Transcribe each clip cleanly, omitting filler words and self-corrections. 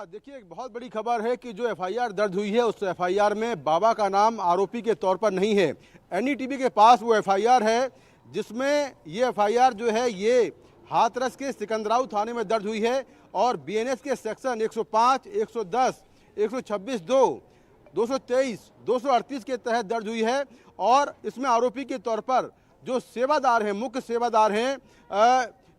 देखिए, एक बहुत बड़ी खबर है कि जो एफआईआर दर्ज हुई है उस एफआईआर में बाबा का नाम आरोपी के तौर पर नहीं है। एनडीटीवी के पास वो एफआईआर है जिसमें ये एफआईआर जो है ये हाथरस के सिकंदराव थाने में दर्ज हुई है और बीएनएस के सेक्शन 105, 110, 126(2), 223, 238 के तहत दर्ज हुई है। और इसमें आरोपी के तौर पर जो सेवादार हैं, मुख्य सेवादार हैं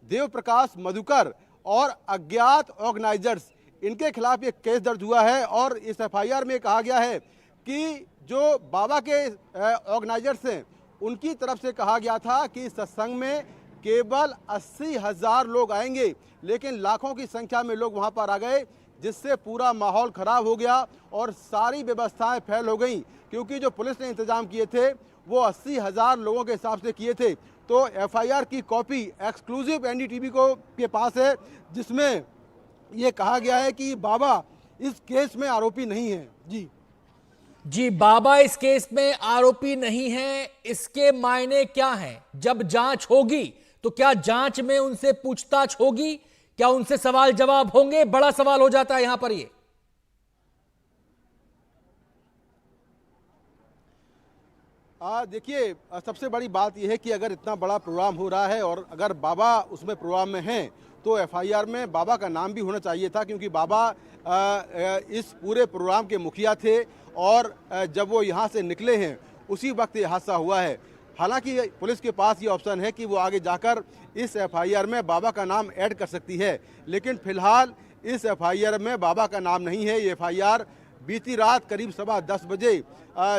देव प्रकाश मधुकर और अज्ञात ऑर्गेनाइजर्स, इनके खिलाफ एक केस दर्ज हुआ है। और इस एफआईआर में कहा गया है कि जो बाबा के ऑर्गेनाइजर्स हैं उनकी तरफ से कहा गया था कि सत्संग में केवल 80,000 लोग आएंगे, लेकिन लाखों की संख्या में लोग वहां पर आ गए, जिससे पूरा माहौल खराब हो गया और सारी व्यवस्थाएं फेल हो गई। क्योंकि जो पुलिस ने इंतजाम किए थे वो 80,000 लोगों के हिसाब से किए थे। तो एफआईआर की कॉपी एक्सक्लूसिव एनडीटीवी के पास है, जिसमें ये कहा गया है कि बाबा इस केस में आरोपी नहीं है। जी, बाबा इस केस में आरोपी नहीं है। इसके मायने क्या हैं? जब जांच होगी तो क्या जांच में उनसे पूछताछ होगी? क्या उनसे सवाल जवाब होंगे? बड़ा सवाल हो जाता है यहां पर ये। देखिए, सबसे बड़ी बात यह है कि अगर इतना बड़ा प्रोग्राम हो रहा है और अगर बाबा उसमें प्रोग्राम में हैं तो एफआईआर में बाबा का नाम भी होना चाहिए था, क्योंकि बाबा इस पूरे प्रोग्राम के मुखिया थे और जब वो यहाँ से निकले हैं उसी वक्त ये हादसा हुआ है। हालांकि पुलिस के पास ये ऑप्शन है कि वो आगे जाकर इस एफआईआर में बाबा का नाम ऐड कर सकती है, लेकिन फिलहाल इस एफआईआर में बाबा का नाम नहीं है। ये एफआईआर बीती रात करीब 10:15 बजे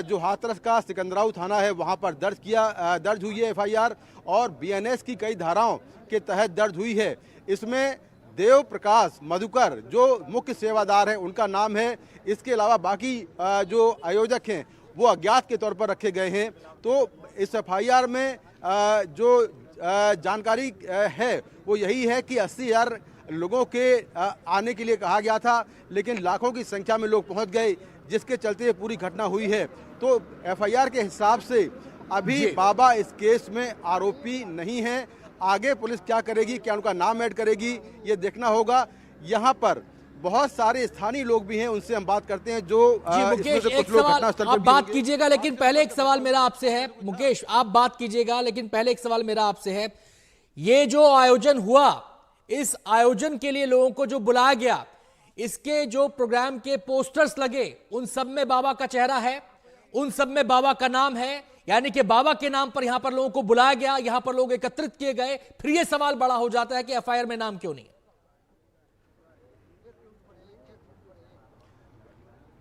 जो हाथरस का सिकंदराव थाना है वहाँ पर दर्ज हुई है एफआईआर और बीएनएस की कई धाराओं के तहत दर्ज हुई है। इसमें देव प्रकाश मधुकर जो मुख्य सेवादार हैं उनका नाम है। इसके अलावा बाकी जो आयोजक हैं वो अज्ञात के तौर पर रखे गए हैं। तो इस एफआईआर में जो जानकारी है वो यही है कि 80,000 लोगों के आने के लिए कहा गया था, लेकिन लाखों की संख्या में लोग पहुंच गए, जिसके चलते ये पूरी घटना हुई है। तो एफआईआर के हिसाब से अभी बाबा इस केस में आरोपी नहीं है। आगे पुलिस क्या करेगी, क्या उनका नाम ऐड करेगी, ये देखना होगा। यहाँ पर बहुत सारे स्थानीय लोग भी हैं, उनसे हम बात करते हैं। जो मुकेश, एक सवाल आप बात कीजिएगा, लेकिन पहले एक सवाल मेरा आपसे है। मुकेश, आप बात कीजिएगा, लेकिन पहले एक सवाल मेरा आपसे है। ये जो आयोजन हुआ, इस आयोजन के लिए लोगों को जो बुलाया गया, इसके जो प्रोग्राम के पोस्टर्स लगे, उन सब में बाबा का चेहरा है, उन सब में बाबा का नाम है। यानी कि बाबा के नाम पर यहां पर लोगों को बुलाया गया, यहां पर लोग एकत्रित किए गए। फिर यह सवाल बड़ा हो जाता है कि एफआईआर में नाम क्यों नहीं है?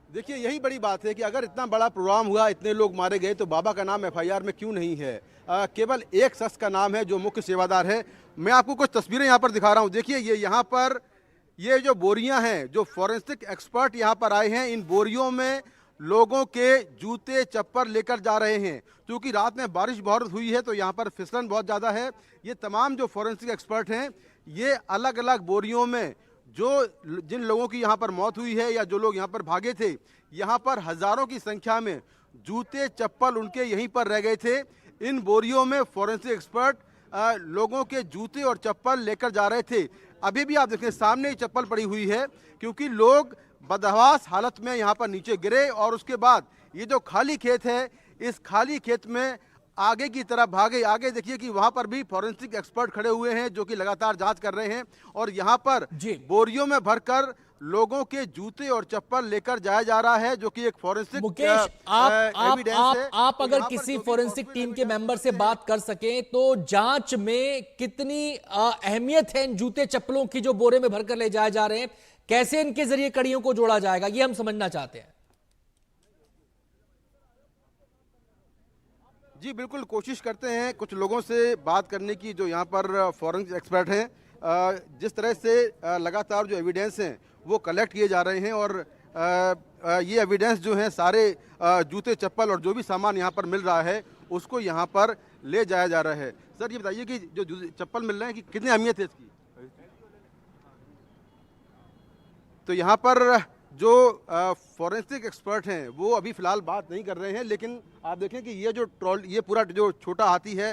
देखिए, यही बड़ी बात है कि अगर इतना बड़ा प्रोग्राम हुआ, इतने लोग मारे गए, तो बाबा का नाम एफआईआर में क्यों नहीं है? केवल एक शख्स का नाम है जो मुख्य सेवादार है। मैं आपको कुछ तस्वीरें यहाँ पर दिखा रहा हूँ। देखिए, ये यहाँ पर ये जो बोरियां हैं, जो फॉरेंसिक एक्सपर्ट यहाँ पर आए हैं, इन बोरियों में लोगों के जूते चप्पल लेकर जा रहे हैं। क्योंकि रात में बारिश बहुत हुई है तो यहाँ पर फिसलन बहुत ज़्यादा है। ये तमाम जो फॉरेंसिक एक्सपर्ट हैं, ये अलग अलग बोरियों में जिन लोगों की यहाँ पर मौत हुई है या जो लोग यहाँ पर भागे थे, यहाँ पर हज़ारों की संख्या में जूते चप्पल उनके यहीं पर रह गए थे। इन बोरियों में फॉरेंसिक एक्सपर्ट लोगों के जूते और चप्पल लेकर जा रहे थे। अभी भी आप देखें, सामने ही चप्पल पड़ी हुई है, क्योंकि लोग बदहवास हालत में यहाँ पर नीचे गिरे। और उसके बाद ये जो खाली खेत है, इस खाली खेत में आगे की तरफ भागे। आगे देखिए कि वहां पर भी फॉरेंसिक एक्सपर्ट खड़े हुए हैं जो कि लगातार जांच कर रहे हैं। और यहाँ पर बोरियों में भरकर लोगों के जूते और चप्पल लेकर जाया जा रहा है, जो कि एक फॉरेंसिक मुकेश, आप अगर किसी फॉरेंसिक टीम के मेंबर से बात कर सकें तो जांच में कितनी अहमियत है इन जूते चप्पलों की जो बोरे में भरकर ले जाए जा रहे हैं? कैसे इनके जरिए कड़ियों को जोड़ा जाएगा, ये हम समझना चाहते हैं। जी बिल्कुल, कोशिश करते हैं कुछ लोगों से बात करने की जो यहाँ पर फॉरेंसिक एक्सपर्ट हैं। जिस तरह से लगातार जो एविडेंस हैं वो कलेक्ट किए जा रहे हैं और ये एविडेंस जो है सारे जूते चप्पल और जो भी सामान यहाँ पर मिल रहा है उसको यहाँ पर ले जाया जा रहा है। सर, ये बताइए कि जो चप्पल मिल रहे हैं कि कितनी अहमियत है इसकी? तो यहाँ पर जो फॉरेंसिक एक्सपर्ट हैं वो अभी फ़िलहाल बात नहीं कर रहे हैं, लेकिन आप देखें कि ये पूरा जो छोटा हाथी है,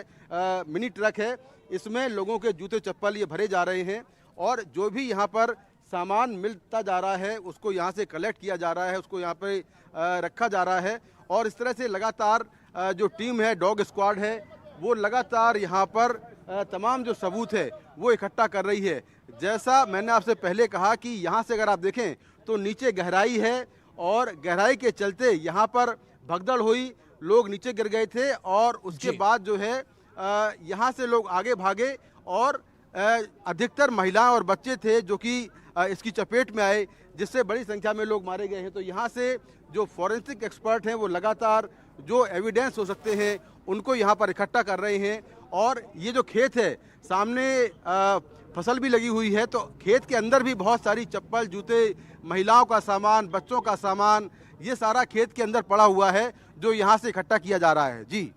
मिनी ट्रक है, इसमें लोगों के जूते चप्पल ये भरे जा रहे हैं। और जो भी यहाँ पर सामान मिलता जा रहा है उसको यहाँ से कलेक्ट किया जा रहा है, उसको यहाँ पे रखा जा रहा है। और इस तरह से लगातार जो टीम है, डॉग स्क्वाड है, वो लगातार यहाँ पर तमाम जो सबूत है वो इकट्ठा कर रही है। जैसा मैंने आपसे पहले कहा कि यहाँ से अगर आप देखें तो नीचे गहराई है और गहराई के चलते यहाँ पर भगदड़ हुई, लोग नीचे गिर गए थे और उसके बाद जो है यहाँ से लोग आगे भागे और अधिकतर महिलाएं और बच्चे थे जो कि इसकी चपेट में आए, जिससे बड़ी संख्या में लोग मारे गए हैं। तो यहाँ से जो फॉरेंसिक एक्सपर्ट हैं वो लगातार जो एविडेंस हो सकते हैं उनको यहाँ पर इकट्ठा कर रहे हैं। और ये जो खेत है सामने फसल भी लगी हुई है, तो खेत के अंदर भी बहुत सारी चप्पल, जूते, महिलाओं का सामान, बच्चों का सामान, ये सारा खेत के अंदर पड़ा हुआ है जो यहाँ से इकट्ठा किया जा रहा है। जी।